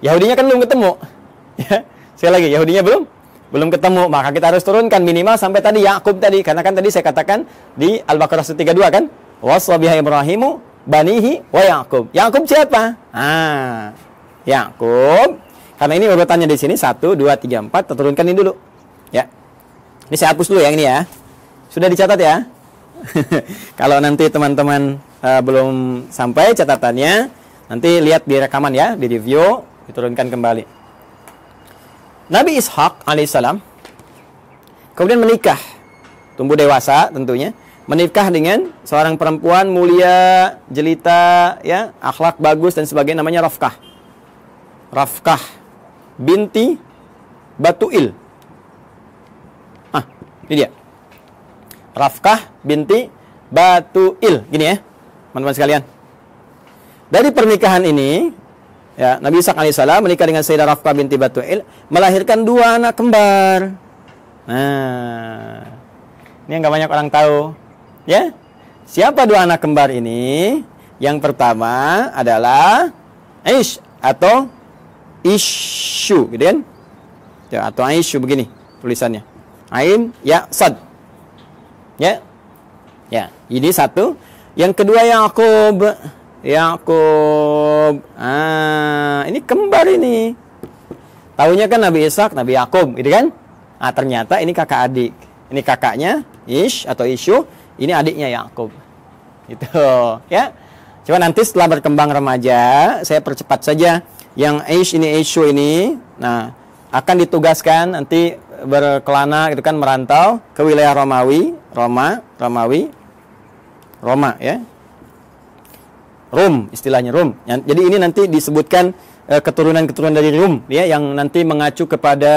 Yahudinya kan belum ketemu. Ya, sekali lagi Yahudinya belum ketemu, maka kita harus turunkan minimal sampai tadi Yakub tadi, karena kan tadi saya katakan di Al-Baqarah 132 kan, waswabiha Ibrahimu banihi wa Yakub. Yakub siapa? Yakub. Karena ini urutannya di sini 1 2 3 4, kita turunkan ini dulu. Ya. Ini saya hapus dulu yang ini ya. Sudah dicatat ya? Kalau nanti teman-teman belum sampai catatannya, nanti lihat di rekaman ya, di review, diturunkan kembali. Nabi Ishak alaihissalam kemudian menikah, tumbuh dewasa tentunya, menikah dengan seorang perempuan mulia, jelita, ya, akhlak bagus dan sebagainya, namanya Rafkah. Rafkah binti Batuil. Ini dia. Rafkah binti Batuil. Gini ya, teman-teman sekalian. Dari pernikahan ini, ya, Nabi Ishaq alaihissalam menikah dengan Sayyidah Rafkah binti Batuil, melahirkan 2 anak kembar. Nah, ini yang gak banyak orang tahu. Ya, siapa 2 anak kembar ini? Yang pertama adalah Aish atau Isyu, gitu kan? Ya, atau Aisyu begini tulisannya. Ain, ya, sad. Ya. Ya, ini satu. Yang kedua Yakub. Yakub. Ini kembar ini. Taunya kan Nabi Ishaq, Nabi Yakub, gitu kan? Ternyata ini kakak adik. Ini kakaknya Ish atau Isyu, ini adiknya Yakub. Gitu, ya. Coba nanti setelah berkembang remaja, saya percepat saja. Yang Ish ini, Isyu ini, nah, akan ditugaskan nanti berkelana gitu kan, merantau ke wilayah Romawi, Roma ya. Rum, istilahnya Rum. Jadi ini nanti disebutkan keturunan-keturunan dari Rum ya, yang nanti mengacu kepada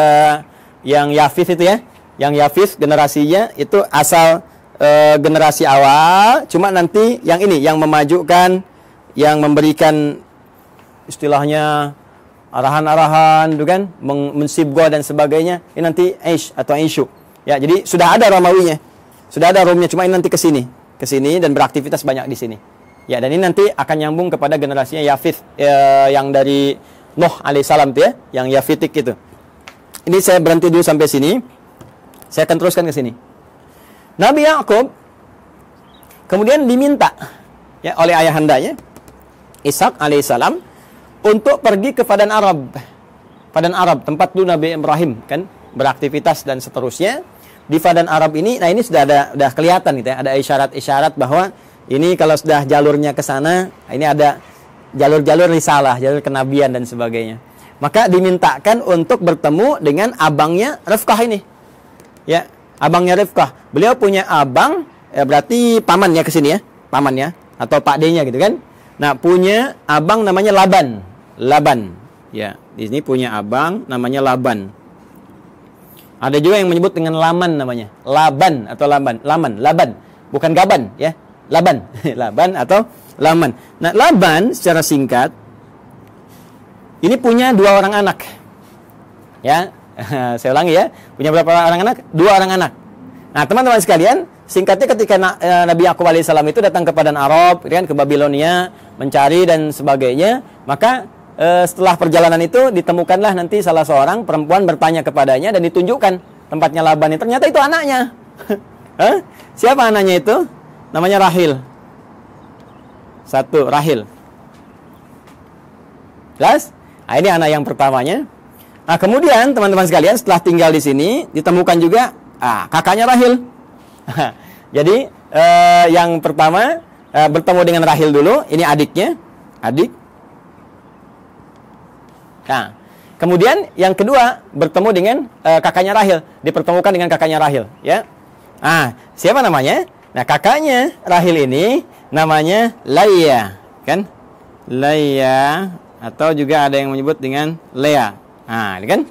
yang Yafith itu ya. Yang Yafith generasinya itu asal generasi awal, cuma nanti yang ini yang memajukan, yang memberikan istilahnya arahan-arahan, itu kan, mensibgo dan sebagainya. Ini nanti Aish atau Aisyu. Ya, jadi sudah ada Romawinya, sudah ada Romnya, cuma ini nanti ke sini dan beraktivitas banyak di sini. Ya, dan ini nanti akan nyambung kepada generasinya Yafith, yang dari Nuh alaihissalam tuh ya, yang Yafitik itu. Ini saya berhenti dulu sampai sini. Saya akan teruskan ke sini. Nabi Yakub kemudian diminta ya oleh ayahandanya Ishaq alaihissalam untuk pergi ke Padan Arab. Padan Arab, tempat dulu Nabi Ibrahim kan beraktivitas dan seterusnya. Di Padan Arab ini, nah ini sudah kelihatan gitu ya, ada isyarat-isyarat bahwa ini kalau sudah jalurnya ke sana, ini ada jalur-jalur risalah, jalur kenabian dan sebagainya. Maka dimintakan untuk bertemu dengan abangnya Rifkah ini. Ya, abangnya Rifkah. Beliau punya abang, ya berarti pamannya ke sini ya, pamannya atau Pak D-nya gitu kan. Nah, punya abang namanya Laban. Ya, di sini punya abang namanya Laban. Ada juga yang menyebut dengan Laman namanya. Laban atau Laban. Bukan Gaban ya. Laban. Laban atau Laman. Nah, Laban secara singkat ini punya 2 orang anak. Ya, saya ulangi ya. Punya berapa orang anak? 2 orang anak. Nah, teman-teman sekalian, singkatnya ketika Nabi Yakub alaihissalam itu datang ke Padan Arab, kan, ke Babilonia, mencari dan sebagainya, maka setelah perjalanan itu ditemukanlah nanti salah seorang perempuan bertanya kepadanya dan ditunjukkan tempatnya Laban ini. Ternyata itu anaknya. Siapa anaknya itu? Namanya Rahil. Satu, Rahil. Jelas? Nah, ini anak yang pertamanya. Nah, kemudian teman-teman sekalian setelah tinggal di sini ditemukan juga kakaknya Rahil. Jadi yang pertama bertemu dengan Rahil dulu. Ini adiknya, adik. Nah, kemudian yang kedua bertemu dengan kakaknya Rahil, dipertemukan dengan kakaknya Rahil, ya. Siapa namanya? Nah, kakaknya Rahil ini namanya Laya, kan? Laya atau juga ada yang menyebut dengan Lea. Nah, ini kan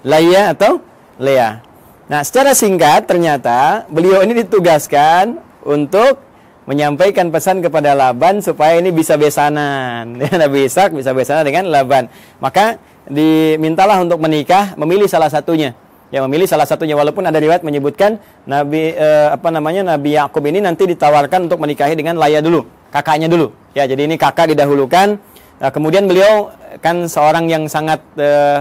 Laya atau Lea. Nah, secara singkat ternyata beliau ini ditugaskan untuk menyampaikan pesan kepada Laban supaya ini bisa besanan. Nabi Ishaq bisa besanan dengan Laban. Maka dimintalah untuk menikah, memilih salah satunya. Ya, memilih salah satunya, walaupun ada riwayat menyebutkan Nabi Nabi Yakub ini nanti ditawarkan untuk menikahi dengan Laya dulu, kakaknya dulu. Ya, jadi ini kakak didahulukan. Kemudian beliau kan seorang yang sangat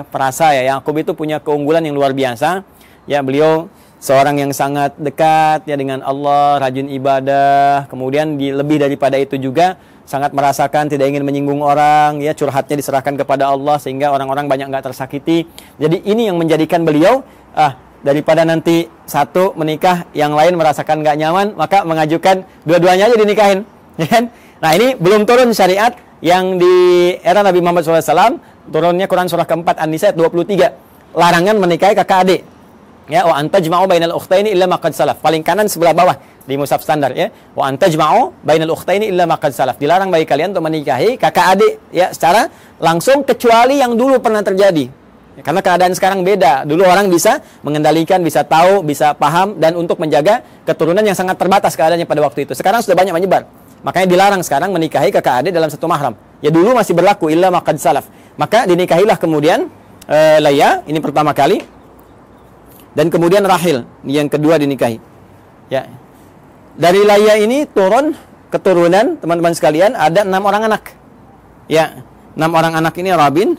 perasa ya. Yakub itu punya keunggulan yang luar biasa. Ya, beliau seorang yang sangat dekat ya dengan Allah, rajin ibadah, kemudian lebih daripada itu juga sangat merasakan tidak ingin menyinggung orang, ya, curhatnya diserahkan kepada Allah sehingga orang-orang banyak nggak tersakiti. Jadi ini yang menjadikan beliau daripada nanti satu menikah, yang lain merasakan nggak nyaman, maka mengajukan dua-duanya aja dinikahin, ya kan? Nah, ini belum turun syariat yang di era Nabi Muhammad SAW, turunnya Quran surah keempat An-Nisa ayat 23, larangan menikahi kakak adik. Ya, wa antajma'u bainal ukhtaini illa ma qad salaf. Paling kanan sebelah bawah. di mushaf standar ya. Wa antajma'u bainal ukhtaini illa ma qad salaf. Dilarang bagi kalian untuk menikahi kakak adik ya secara langsung kecuali yang dulu pernah terjadi. Ya, karena keadaan sekarang beda. Dulu orang bisa mengendalikan, bisa tahu, bisa paham dan untuk menjaga keturunan yang sangat terbatas keadaannya pada waktu itu. Sekarang sudah banyak menyebar. Makanya dilarang sekarang menikahi kakak adik dalam satu mahram. Ya dulu masih berlaku illa ma qad salaf. Maka dinikahilah kemudian Laya, ini pertama kali. Dan kemudian Rahil, yang kedua dinikahi. Ya. Dari Laya ini turun keturunan teman-teman sekalian ada 6 orang anak. Ya, 6 orang anak ini Rabin.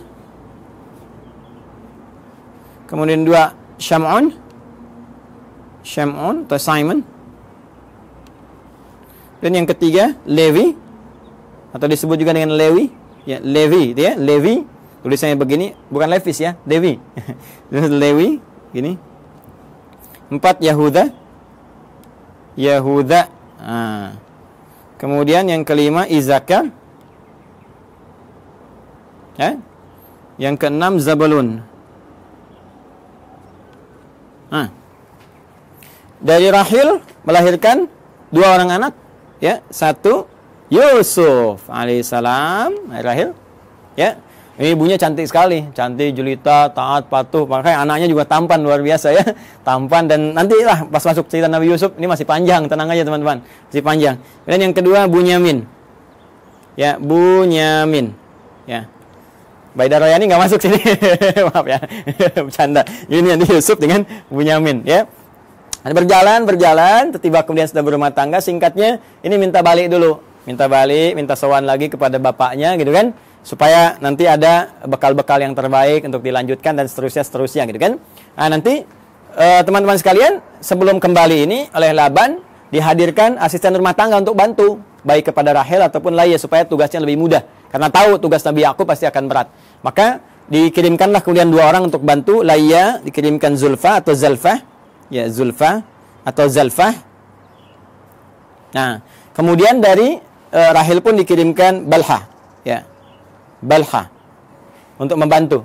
Kemudian 2 Syam'un atau Simon. Dan yang ketiga Levi atau disebut juga dengan Lewi. Ya, Levi, ya, Levi. Tulisannya begini, bukan Levis ya, Levi. Lewi, gini. 4 Yahuda. Nah. Kemudian yang kelima Izaka. Ya. Yang keenam Zabulun. Nah. Dari Rahil melahirkan 2 orang anak, ya. 1 Yusuf alaihissalam, Rahil. Ya. Ini ibunya cantik sekali, cantik, jelita, taat, patuh. Makanya anaknya juga tampan, luar biasa ya. Tampan dan nantilah pas masuk cerita Nabi Yusuf, ini masih panjang, tenang aja teman-teman. Masih panjang. Dan yang kedua Bunyamin. Ya, Bunyamin. Ya. Baida Royani nggak masuk sini. Maaf ya. Bercanda. Ini Yusuf dengan Bunyamin, ya. Berjalan, tiba kemudian sudah berumah tangga. Singkatnya, ini minta balik dulu. Minta sowan lagi kepada bapaknya gitu kan. Supaya nanti ada bekal-bekal yang terbaik untuk dilanjutkan dan seterusnya gitu kan. Nah, nanti teman-teman sekalian sebelum kembali ini oleh Laban dihadirkan asisten rumah tangga untuk bantu baik kepada Rahel ataupun Laya supaya tugasnya lebih mudah karena tahu tugas Nabi Yakub pasti akan berat. Maka dikirimkanlah kemudian 2 orang untuk bantu. Laya dikirimkan Zulfa atau Zalfah. Ya, Zulfa atau Zalfah. Nah, kemudian dari Rahel pun dikirimkan Balha. Ya. Balha untuk membantu.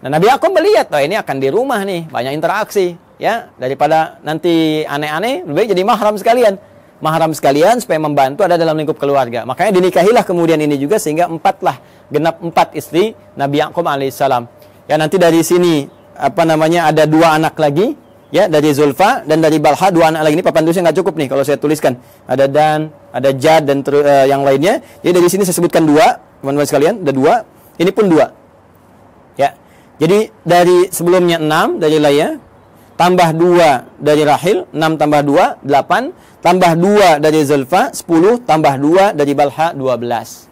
Nah, Nabi Yakub melihat, oh ini akan di rumah nih, banyak interaksi, ya. Daripada nanti aneh-aneh, lebih baik jadi mahram sekalian supaya membantu ada dalam lingkup keluarga. Makanya dinikahilah kemudian ini juga sehingga 4 genap 4 istri Nabi Yakub alaihissalam. Ya, nanti dari sini ada 2 anak lagi, ya, dari Zulfa dan dari Balha 2 anak lagi. Ini papan tulisnya nggak cukup nih kalau saya tuliskan. Ada Dan, ada Jad dan yang lainnya. Jadi dari sini saya sebutkan 2. Teman-teman sekalian, ada 2. Ini pun 2. Ya. Jadi dari sebelumnya 6 dari Laya, tambah 2 dari Rahil, 6 tambah 2, 8, tambah 2 dari Zulfa, 10, tambah 2 dari Balha, 12.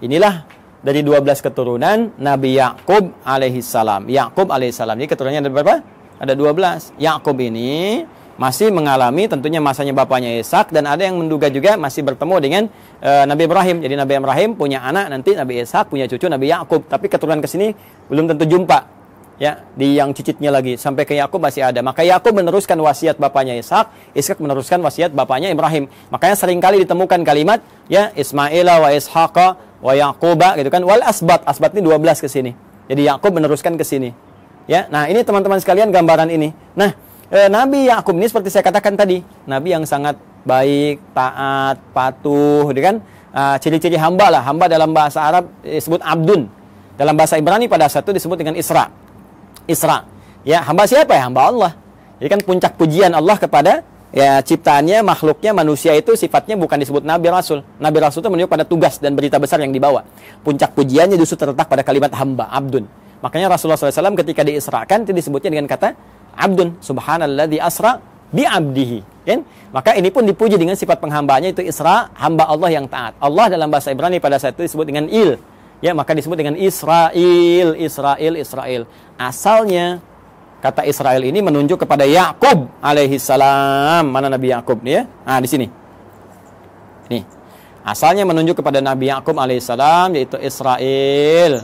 Inilah dari 12 keturunan Nabi Yakub alaihissalam. Jadi keturunannya ada berapa? Ada 12. Yakub ini masih mengalami tentunya masanya bapaknya Ishak dan ada yang menduga juga masih bertemu dengan Nabi Ibrahim. Jadi Nabi Ibrahim punya anak, nanti Nabi Ishak punya cucu Nabi Yakub. Tapi keturunan ke sini belum tentu jumpa. Ya, di yang cicitnya lagi sampai ke Yakub masih ada. Maka Yakub meneruskan wasiat bapaknya Ishak, Ishak meneruskan wasiat bapaknya Ibrahim. Makanya seringkali ditemukan kalimat ya Ismaila wa Ishaqa wa Yaquba gitu kan. Wal asbat ini 12 ke sini. Jadi Yakub meneruskan ke sini. Ya, nah ini teman-teman sekalian gambaran ini. Nah, Nabi Yakub ini seperti saya katakan tadi, Nabi yang sangat baik, taat, patuh, gitu kan? Ciri-ciri hamba lah. Hamba dalam bahasa Arab disebut abdun. Dalam bahasa Ibrani pada saat itu disebut dengan Isra. Ya, hamba siapa ya? Hamba Allah. Jadi kan puncak pujian Allah kepada ya ciptaannya, makhluknya, manusia itu sifatnya bukan disebut Nabi Rasul. Nabi Rasul itu menunjuk pada tugas dan berita besar yang dibawa. Puncak pujiannya justru terletak pada kalimat hamba, abdun. Makanya Rasulullah SAW ketika diisrakan itu disebutnya dengan kata abdun, subhanalladzi asra bi'abdihi, kan? Maka ini pun dipuji dengan sifat penghambaannya itu Isra, hamba Allah yang taat. Allah dalam bahasa Ibrani pada saat itu disebut dengan Il. Ya, maka disebut dengan Israel. Asalnya kata Israel ini menunjuk kepada Yakub alaihissalam. Mana Nabi Yakub nih ya? Nah, di sini. Nih. Asalnya menunjuk kepada Nabi Yakub alaihissalam yaitu Israel.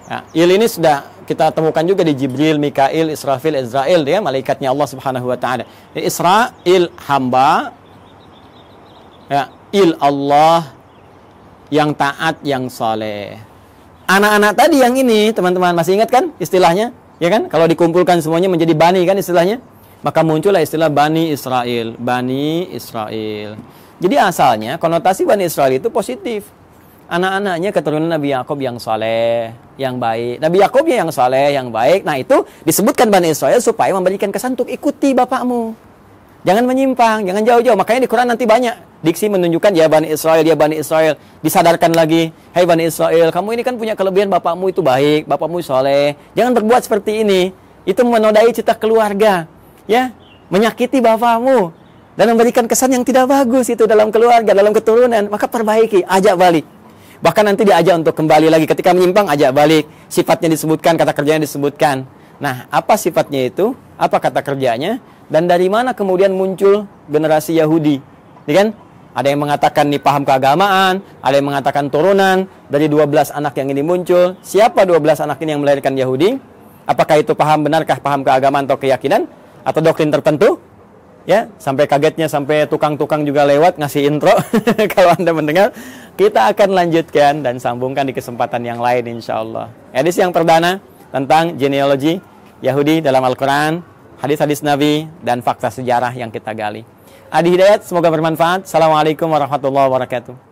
Ya, Il ini sudah kita temukan juga di Jibril, Mikail, Israfil, Israel, ya, malaikatnya Allah Subhanahu wa taala. Israel hamba, ya, Il Allah yang taat, yang saleh. Anak-anak tadi yang ini, teman-teman masih ingat kan istilahnya? Ya kan? Kalau dikumpulkan semuanya menjadi bani kan istilahnya? Maka muncullah istilah Bani Israel. Bani Israel. Jadi asalnya konotasi Bani Israel itu positif. Anak-anaknya keturunan Nabi Yakub yang saleh, yang baik. Nabi Yakubnya yang saleh, yang baik. Nah itu disebutkan Bani Israel supaya memberikan kesan untuk ikuti bapakmu. Jangan menyimpang, jangan jauh-jauh. Makanya di Quran nanti banyak diksi menunjukkan ya Bani Israel, ya Bani Israel. Disadarkan lagi, hai Bani Israel, kamu ini kan punya kelebihan, bapakmu itu baik, bapakmu saleh. Jangan berbuat seperti ini. Itu menodai cita keluarga, ya, menyakiti bapakmu dan memberikan kesan yang tidak bagus itu dalam keluarga, dalam keturunan. Maka perbaiki, ajak balik. Bahkan nanti diajak untuk kembali lagi. Ketika menyimpang, ajak balik. Sifatnya disebutkan, kata kerjanya disebutkan. Nah, apa sifatnya itu? Apa kata kerjanya? Dan dari mana kemudian muncul generasi Yahudi? Ini kan? Ada yang mengatakan nih paham keagamaan, ada yang mengatakan turunan dari 12 anak yang ini muncul. Siapa 12 anak ini yang melahirkan Yahudi? Apakah itu paham, benarkah paham keagamaan atau keyakinan? Atau doktrin tertentu? Ya, sampai kagetnya sampai tukang-tukang juga lewat ngasih intro. Kalau Anda mendengar, kita akan lanjutkan dan sambungkan di kesempatan yang lain insya Allah. Edisi yang perdana tentang genealogi Yahudi dalam Al-Quran, hadis-hadis Nabi, dan fakta sejarah yang kita gali. Adi Hidayat, semoga bermanfaat. Assalamualaikum warahmatullahi wabarakatuh.